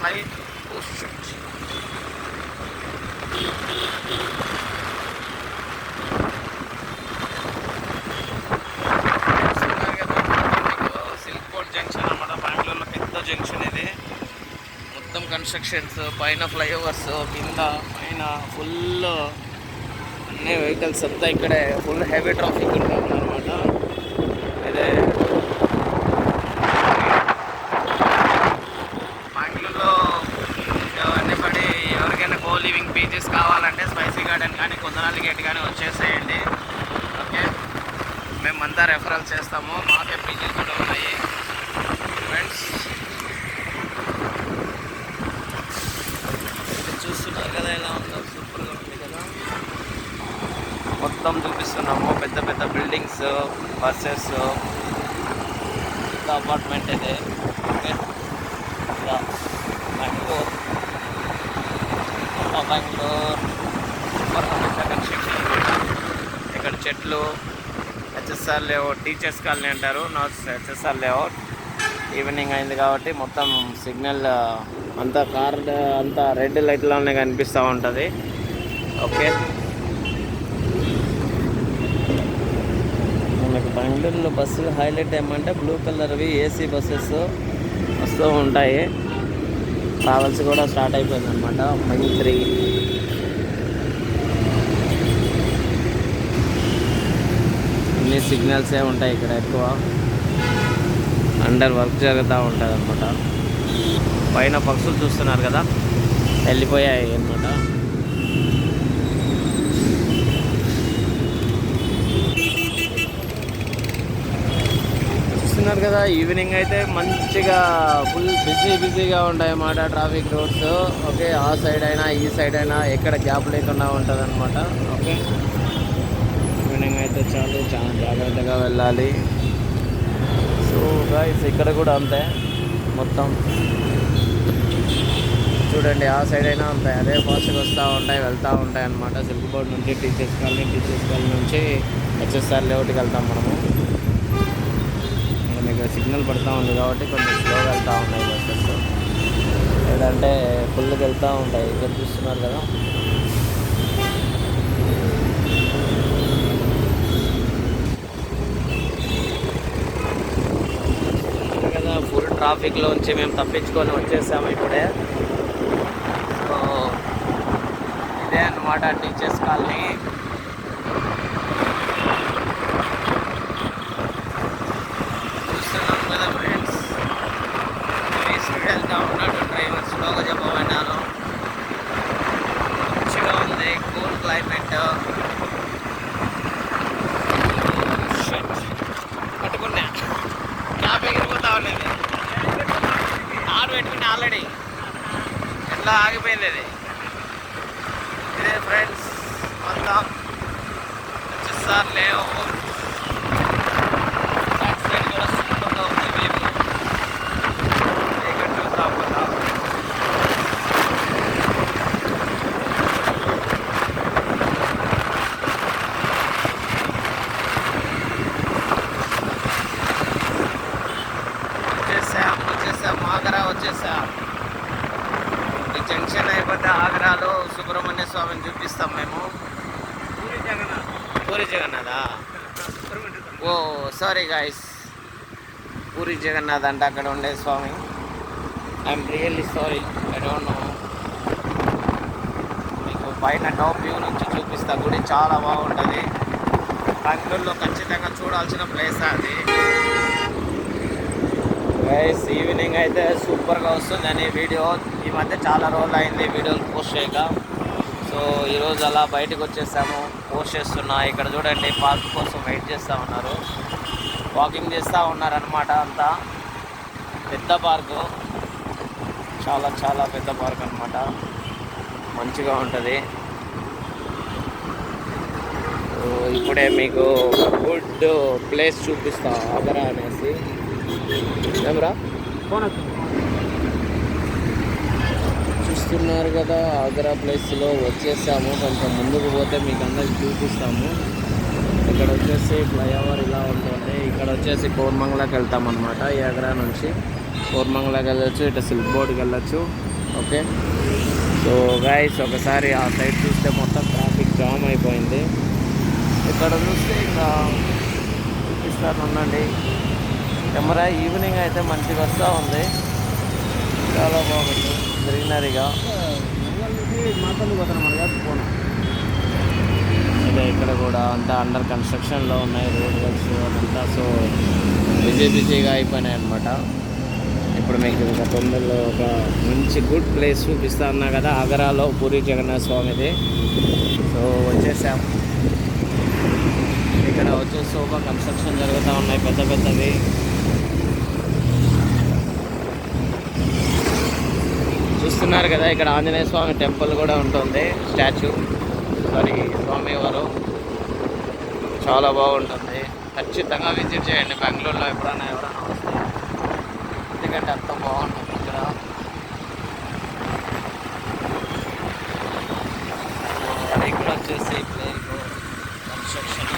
height. Oh shit. Silk board junction అన్నమాట. బెంగళూరులో పెద్ద జంక్షన్ ఇది. మొత్తం కన్స్ట్రక్షన్స్, పైన ఫ్లైఓవర్స్, కింద పైన ఫుల్ అన్ని వెహికల్స్ అంతా ఇక్కడే ఫుల్ హెవీ ట్రాఫిక్ ఉంటుంది అనమాట. ఇదే బెంగళూరులో ఎవరిని పడి ఎవరికైనా కో లివింగ్ బీచెస్ కావాలంటే స్పైసీ గార్డెన్ కానీ కొందనాలి గేట్ కానీ వచ్చేసేయండి. ఓకే, మేమంతా రెఫరల్ చేస్తాము. మాకే బీచెస్ కూడా ఉన్నాయి ఫ్రెండ్స్. చూస్తున్నారు కదా ఎలా ఉందో, సూపర్గా ఉంది కదా. మొత్తం చూపిస్తున్నాము, పెద్ద పెద్ద బిల్డింగ్స్, బస్సెస్, పెద్ద అపార్ట్మెంట్ ఇది. ఓకే, బెంగళూరు సూపర్గా పెద్ద కన్స్ట్రక్షన్ అనమాట. ఇక్కడ చెట్లు, హెచ్ఎస్ఆర్ లేఅవుట్, టీచర్స్ కాలనీ అంటారు, నాట్ హెచ్ఎస్ఆర్ లేఅవుట్. ఈవినింగ్ అయింది కాబట్టి మొత్తం సిగ్నల్ అంతా కార్ అంతా రెడ్ లైట్లోనే కనిపిస్తూ ఉంటుంది. ఓకే, మనకు బెంగళూరులో బస్సులు హైలైట్ ఏమంటే బ్లూ కలర్వి ఏసీ బస్సెస్ వస్తూ ఉంటాయి. ట్రావెల్స్ కూడా స్టార్ట్ అయిపోయింది అనమాట. మైత్రి అన్ని సిగ్నల్సే ఉంటాయి ఇక్కడ. ఎక్కువ అండర్ వర్క్ జరుగుతూ ఉంటుంది అనమాట. పైన పక్షులు చూస్తున్నారు కదా, వెళ్ళిపోయాయి అనమాట. చూస్తున్నారు కదా, ఈవినింగ్ అయితే మంచిగా ఫుల్ బిజీగా ఉంటాయి అన్నమాట ట్రాఫిక్ రోడ్స్. ఓకే, ఆ సైడ్ అయినా ఈ సైడ్ అయినా ఎక్కడ గ్యాప్ లేకుండా ఉంటుంది అనమాట. ఓకే, ఈవినింగ్ అయితే చాలా జాగ్రత్తగా వెళ్ళాలి. సో గైస్, ఇక్కడ కూడా అంతే. మొత్తం చూడండి, ఆ సైడ్ అయినా అంతే, అదే ఫాస్ట్గా వస్తూ ఉంటాయి, వెళ్తూ ఉంటాయి అన్నమాట. సిల్క్ బోర్డ్ నుంచి టీచర్స్ కాలనీ నుంచి హెచ్ఎస్ఆర్ లేఅవుట్కి వెళ్తాం మనము. మీకు సిగ్నల్ పడుతూ ఉంది కాబట్టి కొంచెం స్లోగా వెళ్తూ ఉన్నాయి బస్సెస్, లేదంటే ఫుల్గా వెళ్తూ ఉంటాయి. ఇక్కడ చూస్తున్నారు కదా, ఫుల్ ట్రాఫిక్లోంచి మేము తప్పించుకొని వచ్చేసాము ఇప్పుడే. సో ఇదే అన్నమాట టీచర్స్ కాలనీ. చూస్తున్నాం కదా ఫ్రెండ్స్, స్పీడ్ వెళ్తూ ఉన్నాడు డ్రైవర్, స్లోగా చెప్పమన్నారు. మంచిగా ఉంది, కూల్ క్లైమేట్. పట్టుకున్నా క్యాబ్ ఎగిరిపోతా ఉన్నది, ఆరు పెట్టుకుని ఆల్రెడీ ఎట్లా ఆగిపోయింది అది. ఇదే ఫ్రెండ్స్ మొత్తం హెచ్ఎస్ఆర్ లేఅవుట్. బ్యాక్ సైడ్ కూడా సూపర్గా ఉంది వ్యూ. ఇక్కడ చూద్దాం కదా, వచ్చేసాం ఆగ్రా వచ్చేసాం. ఈ జంక్షన్ అయిపోతే ఆగ్రాలో సుబ్రహ్మణ్య స్వామిని చూపిస్తాం మేము. Puri Jagannatha? Oh sorry guys, Puri Jagannath అంటే అక్కడ ఉండే స్వామి. I'm really sorry, I don't know. మీకు పైన టాప్ వ్యూ నుంచి చూపిస్తా. గుడి చాలా బాగుంటుంది. బెంగళూరులో ఖచ్చితంగా చూడాల్సిన ప్లేస్ అది. గైస్, ఈవినింగ్ అయితే సూపర్గా వస్తుందని వీడియో. ఈ మధ్య చాలా రోజులు అయింది వీడియోలు పోస్ట్ చేయక. సో ఈరోజు అలా బయటకు వచ్చేసాము, పోస్ట్ చేస్తున్నా. ఇక్కడ చూడండి, పార్క్ కోసం వెయిట్ చేస్తూ ఉన్నారు, వాకింగ్ చేస్తూ ఉన్నారనమాట. అంతా పెద్ద పార్కు, చాలా చాలా పెద్ద పార్క్ అనమాట. మంచిగా ఉంటుంది. ఇప్పుడే మీకు గుడ్ ప్లేస్ చూపిస్తా, ఆగ్రా అనేసి. ఏమరా చూస్తున్నారు కదా, ఆగ్రా ప్లేస్లో వచ్చేసాము. కొంచెం ముందుకు పోతే మీకు అందరికి చూపిస్తాము. ఇక్కడ వచ్చేసి ఫ్లైఓవర్ ఇలా ఉంటుంది. ఇక్కడ వచ్చేసి కోర్మంగ్లాకి వెళ్తాం అనమాట. ఈ ఆగ్రా నుంచి కోర్మంగ్లాకి వెళ్ళొచ్చు, ఇటు సిల్క్ బోర్డ్కి వెళ్ళొచ్చు. ఓకే. సో గైస్ ఒకసారి ఆ సైడ్ చూస్తే మొత్తం ట్రాఫిక్ జామ్ అయిపోయింది. ఇక్కడ చూస్తే ఇంకా చూపిస్తాను ఉండండి. కెమెరా ఈవినింగ్ అయితే మంచిగా వస్తూ ఉంది, చాలా బాగుంది గ్రీనరీగా. అదే ఇక్కడ కూడా అంతా అండర్ కన్స్ట్రక్షన్లో ఉన్నాయి రోడ్ వర్క్స్ అదంతా. సో బిజీగా అయిపోయినాయి అనమాట. ఇప్పుడు మీకు ఇంకా తొందరలో ఒక మంచి గుడ్ ప్లేస్ చూపిస్తా అన్నా కదా, ఆగ్రాలో పూరి జగన్నాథ స్వామిది. సో వచ్చేసాం. ఇక్కడ వచ్చేసి ఒక కన్స్ట్రక్షన్ జరుగుతూ ఉన్నాయి పెద్ద పెద్దవి. చూస్తున్నారు కదా, ఇక్కడ ఆంజనేయ స్వామి టెంపుల్ కూడా ఉంటుంది, స్టాచ్యూ. సారీ, స్వామివారు చాలా బాగుంటుంది. ఖచ్చితంగా విజిట్ చేయండి బెంగళూరులో ఎవరైనా వస్తే, ఎందుకంటే అంత బాగుంటుంది ఇక్కడ. ఇక్కడ వచ్చేసి కన్స్ట్రక్షన్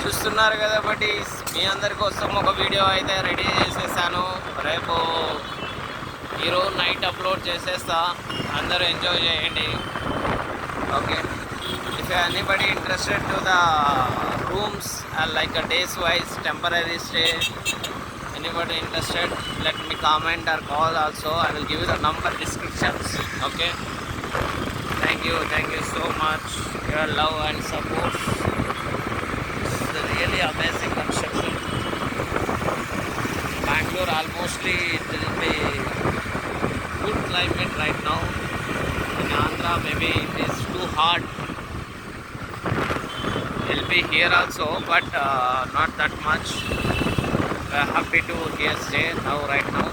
చూస్తున్నారు కదా. బట్ మీ అందరి కోసం ఒక వీడియో అయితే రెడీ చేసేసాను. రేపు ఈరోజు నైట్ అప్లోడ్ చేసేస్తా, అందరూ ఎంజాయ్ చేయండి. Okay. If anybody interested to the rooms like days wise temporary stay, anybody interested, let me comment or call also. I will give you the number descriptions. Okay. Thank you so much your love and support. It's a really amazing construction. Bangalore almostly it will be good climate right now. In Andhra maybe it is too hot. It will be here also, but not that much. Happy to here stay now right now.